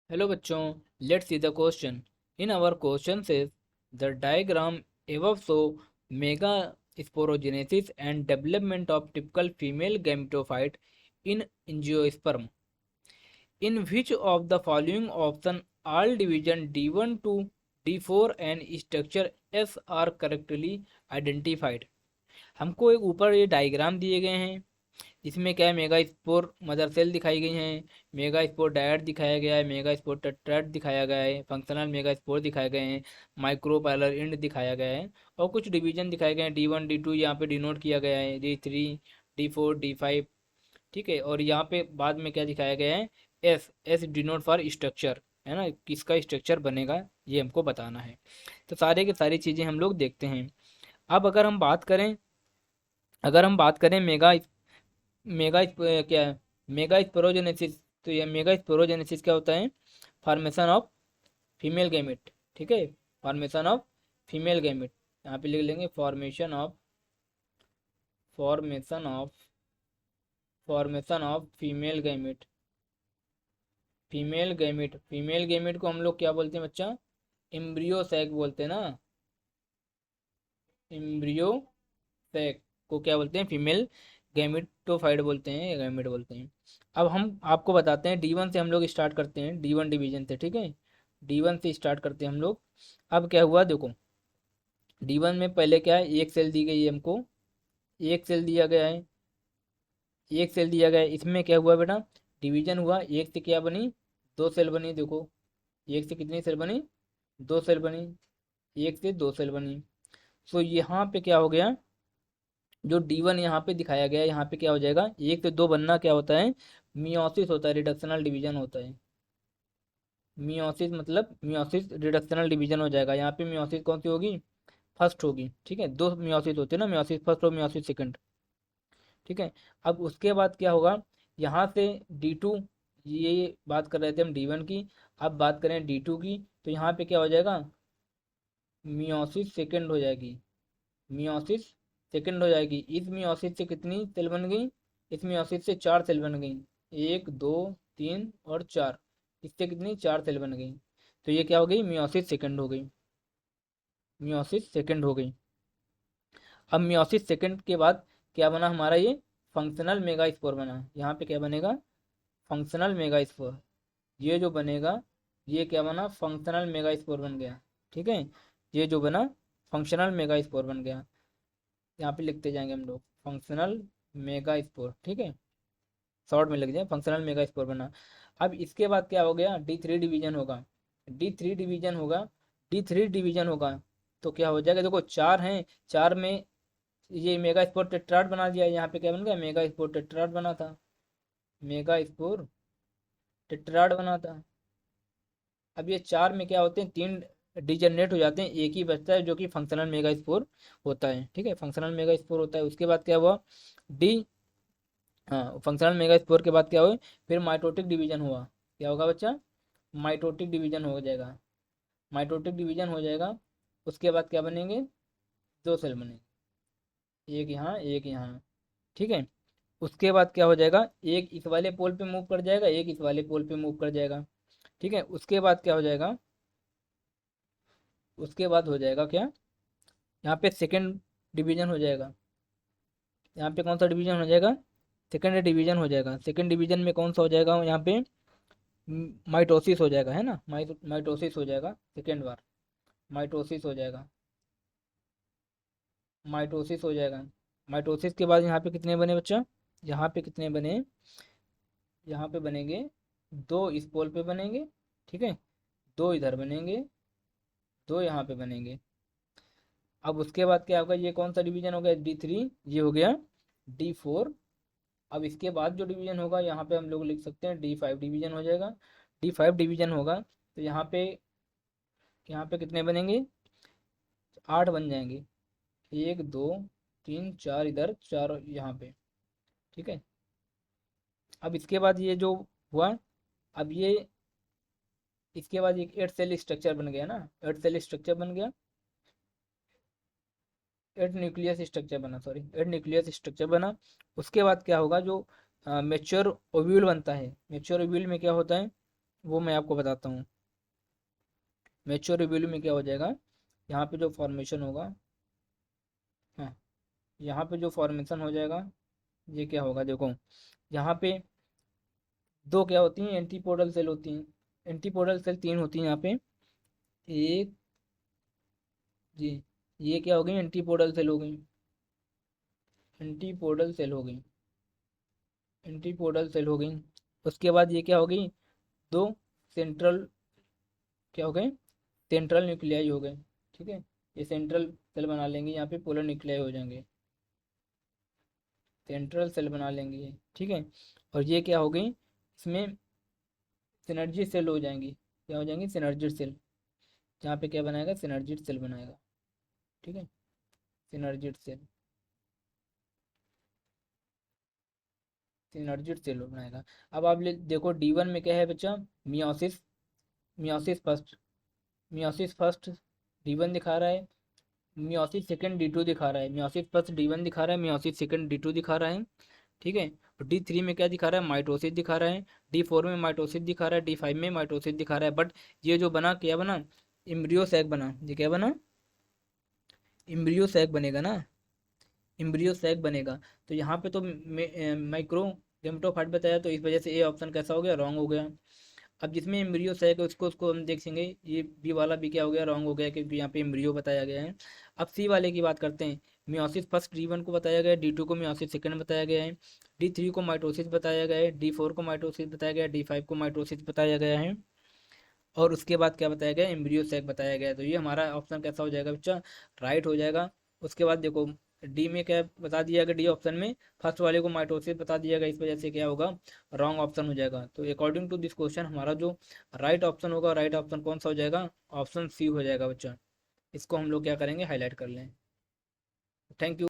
Hello bachon, let's see the question. In our question says the diagram above show megasporogenesis and development of typical female gametophyte in angiosperm. In which of the following option all division D1 to D4 and structure S are correctly identified? हमको एक ऊपर ये diagram दिए गए हैं। इसमें क्या है, मेगा स्पोर मदर सेल दिखाई गई हैं, मेगा स्पोर डायट दिखाया गया है, मेगा स्पोर टेट्राड दिखाया गया है, फंक्शनल मेगा स्पोर दिखाए गए हैं, माइक्रोपाइलर इंड दिखाया गया है और कुछ डिवीजन दिखाए गए हैं। D1 D2 यहाँ पे डिनोट किया गया है, D3 D4 D5। ठीक है, और यहाँ पे बाद में क्या दिखाया गया है, S S denote for structure, है ना, किसका स्ट्रक्चर बनेगा ये हमको बताना है। तो सारे की सारी चीज़ें हम लोग देखते हैं। अब अगर हम बात करें क्या है, मेगा स्पोरोजेनेसिस। तो ये मेगा स्पोरोजेनेसिस क्या होता है, फॉर्मेशन ऑफ फीमेल गैमेट। ठीक है, फॉर्मेशन ऑफ फीमेल गैमेट, यहाँ पे लिख लेंगे formation of female gamete. Female gamete को हम लोग क्या बोलते हैं बच्चा, एम्ब्रियो सैक बोलते हैं ना। एम्ब्रियो सैक को क्या बोलते हैं, फीमेल गैमेटोफाइट बोलते हैं या गैमेट बोलते हैं। अब हम आपको बताते हैं, D1 से हम लोग स्टार्ट करते हैं, D1 डिवीजन से। ठीक है, D1 से स्टार्ट करते हैं हम लोग। अब क्या हुआ देखो, D1 में पहले क्या है, एक सेल दी गई है हमको, एक सेल दिया गया है, एक सेल दिया गया है। इसमें क्या हुआ बेटा, डिवीजन हुआ, एक से क्या बनी, दो सेल बनी। देखो, एक से कितनी सेल बनी, दो सेल बनी, एक से दो सेल बनी। सो यहाँ पे क्या हो गया, जो D1 यहाँ पे दिखाया गया है, यहाँ पे क्या हो जाएगा, एक से दो बनना क्या होता है, मियोसिस होता है, रिडक्शनल डिवीजन होता है। मियोसिस मतलब मियोसिस रिडक्शनल डिवीजन हो जाएगा। यहाँ पे मियोसिस कौन सी होगी, फर्स्ट होगी। ठीक है, दो मियोसिस होते हैं ना, मियोसिस फर्स्ट और मियोसिस सेकंड। ठीक है, अब उसके बाद क्या होगा, यहाँ से D2, ये बात कर रहे थे हम D1 की, अब बात करें D2 की, तो यहाँ पे क्या हो जाएगा, मियोसिस सेकंड हो जाएगी, मियोसिस सेकंड हो जाएगी। इस मियोसिस से कितनी सेल बन गई, इस मियोसिस से चार सेल बन गई, एक दो तीन और चार, इससे कितनी, चार सेल बन गई। तो ये क्या हो गई, मियोसिस सेकंड हो गई, मियोसिस सेकंड हो गई। अब मियोसिस सेकंड के बाद क्या बना हमारा, ये फंक्शनल मेगास्पोर बना। यहाँ पे क्या बनेगा, फंक्शनल मेगास्पोर। ये जो बनेगा, ये क्या बना, फंक्शनल मेगास्पोर बन गया। ठीक है, ये जो बना फंक्शनल मेगास्पोर बन गया। यहाँ पे लिखते जाएंगे हम लोग, फंक्शनल मेगास्पोर। ठीक है, शॉर्ट में लिख जाए, फंक्शनल मेगास्पोर बना। अब इसके बाद क्या हो गया, D3 डिवीजन होगा, डी थ्री डिवीजन होगा, D3 डिवीजन होगा। तो क्या हो जाएगा, देखो चार हैं, चार में ये मेगा स्पोर टेट्राड बना दिया। यहाँ पे क्या बन गया, मेगा स्पोर टेट्राड बना था, मेगा स्पोर टेट्राड बना था। अब ये चार में क्या होते हैं, तीन डिजनरेट हो जाते हैं, एक ही बचता है जो कि फंक्शनल मेगा स्पोर होता है। ठीक है, फंक्शनल मेगा स्पोर होता है। उसके बाद क्या हुआ, डी हाँ, फंक्शनल मेगा स्पोर के बाद क्या हुआ, फिर माइटोटिक डिवीजन हुआ। क्या होगा बच्चा, माइटोटिक डिवीजन हो जाएगा, माइटोटिक डिवीजन हो जाएगा। उसके बाद क्या बनेंगे, दो सेल बनेंगे, एक यहाँ एक यहाँ। ठीक है, उसके बाद क्या हो जाएगा, एक इस वाले पोल पे मूव कर जाएगा, एक इस वाले पोल पे मूव कर जाएगा। ठीक है, उसके बाद क्या हो जाएगा, उसके बाद हो जाएगा क्या, यहाँ पे सेकंड डिवीजन हो जाएगा। यहाँ पे कौन सा डिवीजन हो जाएगा, सेकंड डिवीजन हो जाएगा। सेकंड डिवीजन में कौन सा हो जाएगा, यहाँ पे माइटोसिस हो जाएगा, है ना, माइटोसिस हो जाएगा सेकेंड बार, माइटोसिस हो जाएगा, माइटोसिस हो जाएगा। माइटोसिस के बाद यहाँ पे कितने बने बच्चा, यहाँ पे कितने बने, यहाँ पे बनेंगे दो, इस पोल पे बनेंगे। ठीक है, दो इधर बनेंगे, दो यहाँ पे बनेंगे। अब उसके बाद क्या होगा, ये कौन सा डिवीजन हो गया, D3, ये हो गया D4। अब इसके बाद जो डिवीजन होगा, यहाँ पे हम लोग लिख सकते हैं D5 डिवीजन हो जाएगा। D5 डिवीजन होगा तो यहाँ पे कितने बनेंगे, आठ बन जाएंगे, एक दो तीन चार इधर, चार यहाँ पे। ठीक है, अब इसके बाद ये जो हुआ, अब ये इसके बाद एक एट सेल स्ट्रक्चर बन गया ना, एट सेल स्ट्रक्चर बन गया, एट न्यूक्लियस स्ट्रक्चर बना, सॉरी, एट न्यूक्लियस स्ट्रक्चर बना। उसके बाद क्या होगा, जो मेच्योर ओव्यूल बनता है, मेच्योर ओव्यूल में क्या होता है, वो मैं आपको बताता हूँ। मैच्योर रिवेल्यू में क्या हो जाएगा, यहाँ पे जो फॉर्मेशन होगा, हाँ, यहाँ पे जो फॉर्मेशन हो जाएगा, ये क्या होगा देखो, यहाँ पे दो क्या होती हैं, एंटीपोडल सेल होती हैं। एंटीपोडल सेल तीन होती हैं यहाँ पे। एक, जी, ये क्या हो गई, एंटीपोडल सेल हो गई। एंटीपोडल सेल हो गई। एंटीपोडल सेल हो गई। उसके बाद ये क्या हो गई, दो सेंट्रल, क्या हो गए, सेंट्रल न्यूक्लियाई हो गए। ठीक है, ये सेंट्रल सेल बना लेंगे, यहाँ पे पोलर न्यूक्लियाई हो जाएंगे। सेंट्रल सेल बना लेंगे ये, ठीक है। और ये क्या हो गई, इसमें सिनर्जी सेल हो जाएंगी। क्या हो जाएंगी, सिनर्जी सेल। जहाँ पे क्या बनाएगा, सिनर्जी सेल बनाएगा। ठीक है, सिनर्जी सेल, सिनर्जी सेल बनाएगा। अब आप देखो D1 में क्या है बच्चा, meiosis, meiosis first, meiosis first D1 दिखा रहा है, मियोसिस सेकंड D2 दिखा रहा है। मियोसिस फर्स्ट D1 दिखा रहा है, मियोसिस सेकंड D2 दिखा रहा है। ठीक है, और D3 में क्या दिखा रहा है, माइटोसिस दिखा रहा है। D4 में माइटोसिस दिखा रहा है, D5 में माइटोसिस दिखा रहा है। बट ये जो बना, क्या बना, इम्ब्रियो सैक बना। ये क्या बना, इम्ब्रियो सैक बनेगा ना, इम्ब्रियो सैक बनेगा। तो यहाँ पे तो माइक्रो गेमेटोफाइट बताया, तो इस वजह से ए ऑप्शन कैसा हो गया, रॉन्ग हो गया। अब जिसमें एम्ब्रियो सैक है उसको उसको हम देखेंगे, ये बी वाला भी क्या हो गया, रॉन्ग हो गया, क्योंकि यहाँ पे एम्ब्रियो बताया गया है। अब सी वाले की बात करते हैं। मियोसिस फर्स्ट D1 को बताया गया है, D2 को मियोसिस सेकंड बताया गया है, D3 को माइटोसिस बताया गया है, D4 को माइटोसिस बताया गया है, D5 को माइटोसिस बताया गया है। और उसके बाद क्या बताया गया, एम्ब्रियो सैक बताया गया है। तो ये हमारा ऑप्शन कैसा हो जाएगा बच्चा, राइट हो जाएगा। उसके बाद देखो, डी में क्या बता दिया गया, डी ऑप्शन में फर्स्ट वाले को माइटोसिस बता दिया गया, इस वजह से क्या होगा, रॉन्ग ऑप्शन हो जाएगा। तो अकॉर्डिंग टू दिस क्वेश्चन हमारा जो राइट ऑप्शन होगा, राइट ऑप्शन कौन सा हो जाएगा, ऑप्शन सी हो जाएगा बच्चा। इसको हम लोग क्या करेंगे, हाईलाइट कर लें। Thank you.